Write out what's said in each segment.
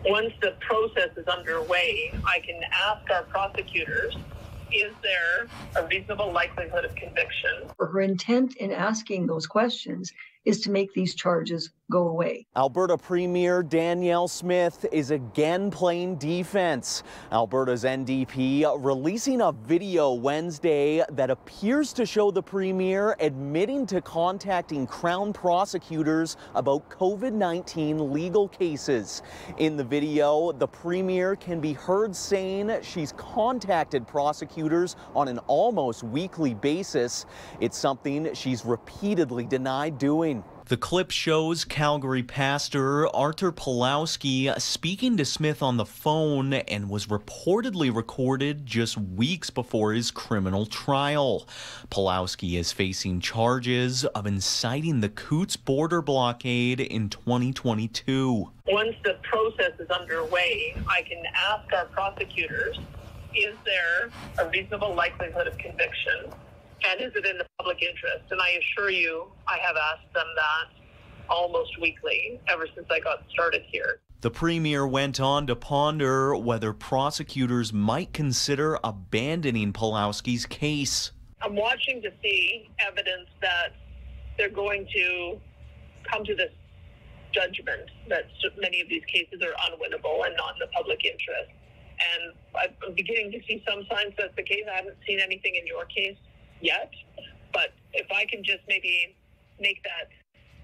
Once the process is underway, I can ask our prosecutors, is there a reasonable likelihood of conviction? Her intent in asking those questions is to make these charges go away. Alberta Premier Danielle Smith is again playing defense. Alberta's NDP releasing a video Wednesday that appears to show the Premier admitting to contacting Crown prosecutors about COVID-19 legal cases. In the video, the Premier can be heard saying she's contacted prosecutors on an almost weekly basis. It's something she's repeatedly denied doing. The clip shows Calgary pastor Arthur Pawlowski speaking to Smith on the phone and was reportedly recorded just weeks before his criminal trial. Pawlowski is facing charges of inciting the Coutts border blockade in 2022. Once the process is underway, I can ask our prosecutors, is there a reasonable likelihood of conviction? And is it in the public interest? And I assure you, I have asked them that almost weekly ever since I got started here. The Premier went on to ponder whether prosecutors might consider abandoning Pawlowski's case. I'm watching to see evidence that they're going to come to this judgment that many of these cases are unwinnable and not in the public interest. And I'm beginning to see some signs that's the case. I haven't seen anything in your case yet, but if I can just maybe make that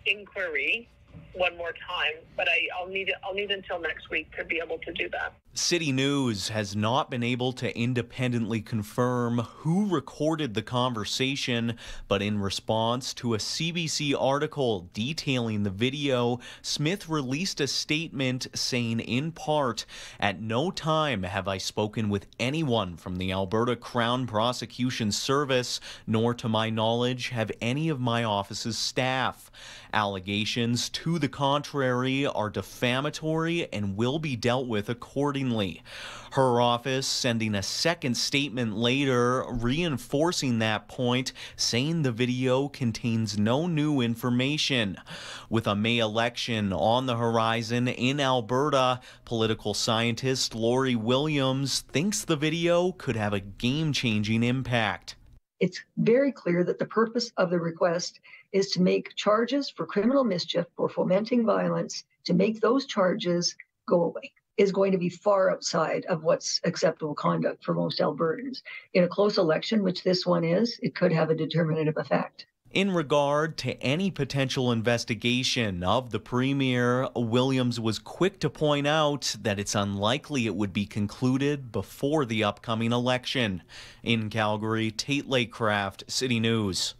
inquiry one more time, but I'll need until next week to be able to do that. City News has not been able to independently confirm who recorded the conversation, but in response to a CBC article detailing the video, Smith released a statement saying, in part, "At no time have I spoken with anyone from the Alberta Crown Prosecution Service, nor to my knowledge have any of my office's staff. Allegations to the contrary are defamatory and will be dealt with accordingly." Her office sending a second statement later reinforcing that point, saying the video contains no new information. With a May election on the horizon in Alberta, political scientist Lori Williams thinks the video could have a game-changing impact. It's very clear that the purpose of the request is to make charges for criminal mischief or fomenting violence, to make those charges go away, is going to be far outside of what's acceptable conduct for most Albertans. In a close election, which this one is, it could have a determinative effect. In regard to any potential investigation of the Premier, Williams was quick to point out that it's unlikely it would be concluded before the upcoming election. In Calgary, Tate Laycraft, City News.